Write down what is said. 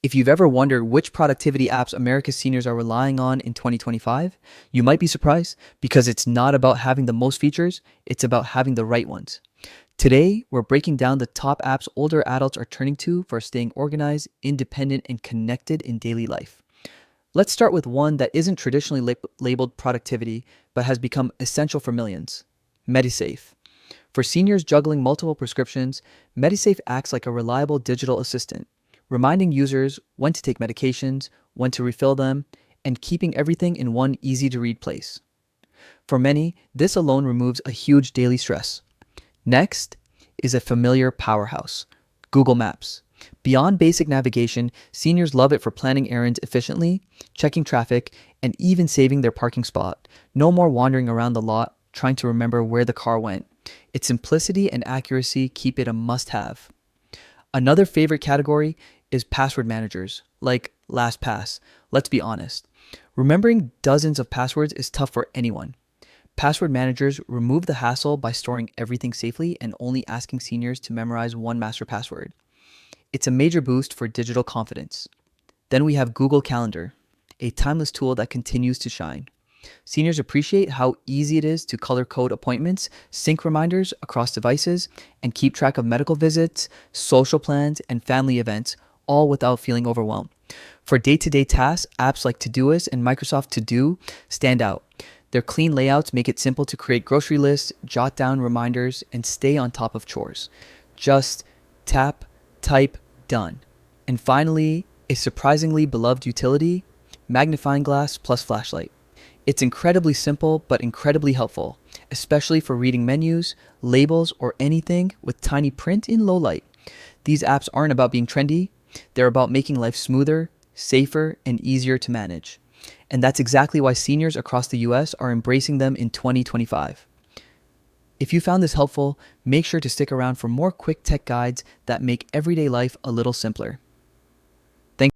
If you've ever wondered which productivity apps America's seniors are relying on in 2025, you might be surprised because it's not about having the most features, it's about having the right ones. Today, we're breaking down the top apps older adults are turning to for staying organized, independent, and connected in daily life. Let's start with one that isn't traditionally labeled productivity but has become essential for millions: Medisafe. For seniors juggling multiple prescriptions, Medisafe acts like a reliable digital assistant, reminding users when to take medications, when to refill them, and keeping everything in one easy to read place. For many, this alone removes a huge daily stress. Next is a familiar powerhouse: Google Maps. Beyond basic navigation, seniors love it for planning errands efficiently, checking traffic, and even saving their parking spot. No more wandering around the lot trying to remember where the car went. Its simplicity and accuracy keep it a must have. Another favorite category is password managers, like LastPass. Let's be honest. Remembering dozens of passwords is tough for anyone. Password managers remove the hassle by storing everything safely and only asking seniors to memorize one master password. It's a major boost for digital confidence. Then we have Google Calendar, a timeless tool that continues to shine. Seniors appreciate how easy it is to color code appointments, sync reminders across devices, and keep track of medical visits, social plans, and family events, all without feeling overwhelmed. For day-to-day tasks, apps like Todoist and Microsoft To Do stand out. Their clean layouts make it simple to create grocery lists, jot down reminders, and stay on top of chores. Just tap, type, done. And finally, a surprisingly beloved utility: magnifying glass plus flashlight. It's incredibly simple but incredibly helpful, especially for reading menus, labels, or anything with tiny print in low light. These apps aren't about being trendy, they're about making life smoother, safer, and easier to manage. And that's exactly why seniors across the US are embracing them in 2025. If you found this helpful, make sure to stick around for more quick tech guides that make everyday life a little simpler.